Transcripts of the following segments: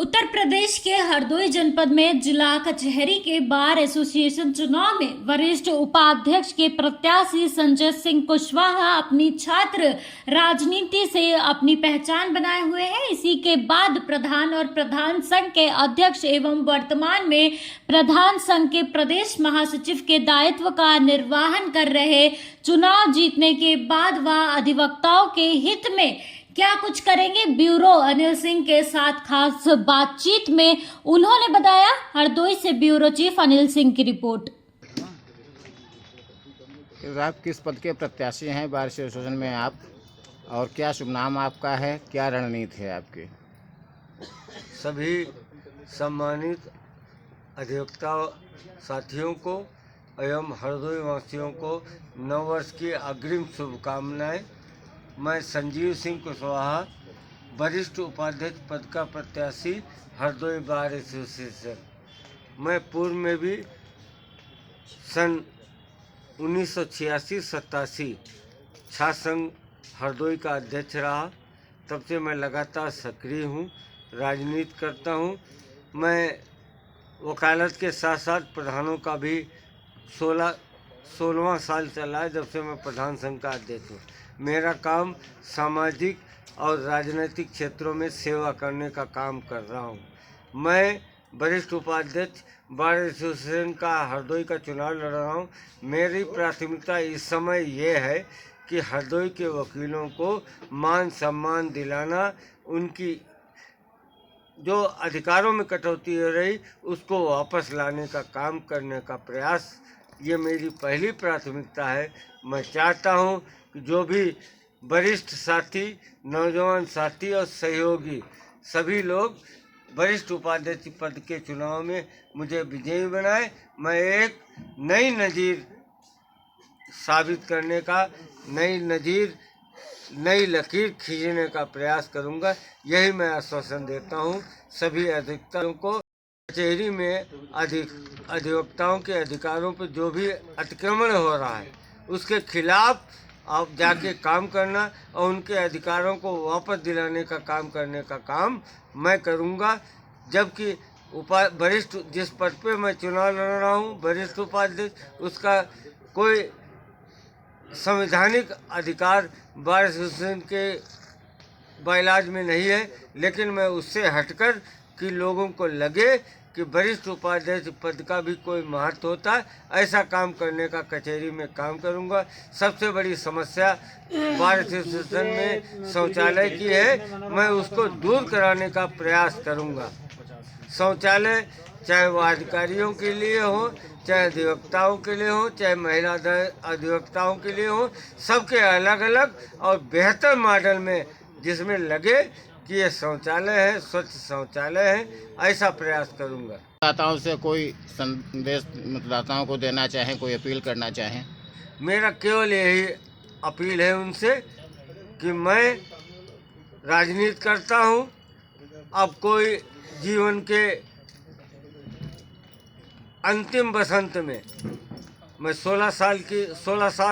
उत्तर प्रदेश के हरदोई जनपद में जिला कचहरी के बार एसोसिएशन चुनाव में वरिष्ठ उपाध्यक्ष के प्रत्याशी संजय सिंह कुशवाहा अपनी छात्र राजनीति से अपनी पहचान बनाए हुए हैं। इसी के बाद प्रधान और प्रधान संघ के अध्यक्ष एवं वर्तमान में प्रधान संघ के प्रदेश महासचिव के दायित्व का निर्वहन कर रहे चुनाव जीतने के बाद वह अधिवक्ताओं के हित में क्या कुछ करेंगे, ब्यूरो अनिल सिंह के साथ खास बातचीत में उन्होंने बताया। हरदोई से ब्यूरो चीफ अनिल सिंह की रिपोर्ट। आप किस पद के प्रत्याशी हैं बार एसोसिएशन में आप, और क्या शुभ नाम आपका है, क्या रणनीति है आपकी? सभी सम्मानित अधिवक्ता साथियों को एवं हरदोई वासियों को नववर्ष की अग्रिम शुभकामनाएं। मैं संजीव सिंह कुशवाहा, वरिष्ठ उपाध्यक्ष पद का प्रत्याशी, हरदोई बार एसोसिएशन। मैं पूर्व में भी सन 1986-87 छात्र संघ हरदोई का अध्यक्ष रहा। तब से मैं लगातार सक्रिय हूँ, राजनीति करता हूँ। मैं वकालत के साथ साथ प्रधानों का भी 16वां साल चला है जब से मैं प्रधान संघ का अध्यक्ष हूँ। मेरा काम सामाजिक और राजनीतिक क्षेत्रों में सेवा करने का काम कर रहा हूँ। मैं वरिष्ठ उपाध्यक्ष बार एसोसिएशन का हरदोई का चुनाव लड़ रहा हूँ। मेरी प्राथमिकता इस समय ये है कि हरदोई के वकीलों को मान सम्मान दिलाना, उनकी जो अधिकारों में कटौती हो रही उसको वापस लाने का काम करने का प्रयास, ये मेरी पहली प्राथमिकता है। मैं चाहता हूँ कि जो भी वरिष्ठ साथी, नौजवान साथी और सहयोगी सभी लोग वरिष्ठ उपाध्यक्ष पद के चुनाव में मुझे विजयी बनाए। मैं एक नई नज़ीर साबित करने का, नई लकीर खींचने का प्रयास करूंगा। यही मैं आश्वासन देता हूं सभी अधिवक्ताओं को। कचहरी में अधिवक्ताओं के अधिकारों पर जो भी अतिक्रमण हो रहा है उसके खिलाफ आप जाके काम करना और उनके अधिकारों को वापस दिलाने का काम करने का काम मैं करूंगा। जबकि वरिष्ठ जिस पद पे मैं चुनाव लड़ रहा हूं, वरिष्ठ उपाध्यक्ष, उसका कोई संवैधानिक अधिकार बार एसोसिएशन के बाइलाज में नहीं है, लेकिन मैं उससे हटकर कि लोगों को लगे कि वरिष्ठ उपाध्यक्ष पद का भी कोई महत्व होता है, ऐसा काम करने का कचहरी में काम करूंगा। सबसे बड़ी समस्या बार एसोसिएशन में शौचालय की है, मैं उसको दूर कराने का प्रयास करूंगा। शौचालय चाहे वह अधिकारियों के लिए हो, चाहे अधिवक्ताओं के लिए हो, चाहे महिला अधिवक्ताओं के लिए हो, सबके अलग अलग और बेहतर मॉडल में जिसमें लगे कि ये शौचालय है, स्वच्छ शौचालय है, ऐसा प्रयास करूंगा। मतदाताओं से कोई संदेश मतदाताओं को देना चाहें, कोई अपील करना चाहें? मेरा केवल यही अपील है उनसे कि मैं राजनीति करता हूँ। अब कोई जीवन के अंतिम बसंत में मैं 16 साल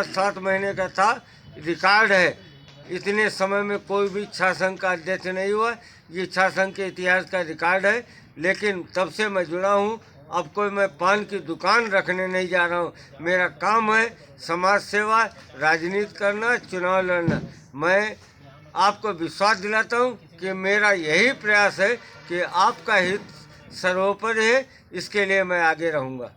7 महीने का था, रिकॉर्ड है। इतने समय में कोई भी छात्र संघ का अध्यक्ष नहीं हुआ, ये छात्र संघ के इतिहास का रिकॉर्ड है। लेकिन तब से मैं जुड़ा हूँ। अब कोई मैं पान की दुकान रखने नहीं जा रहा हूँ। मेरा काम है समाज सेवा, राजनीति करना, चुनाव लड़ना। मैं आपको विश्वास दिलाता हूँ कि मेरा यही प्रयास है कि आपका हित सर्वोपरि है, इसके लिए मैं आगे रहूँगा।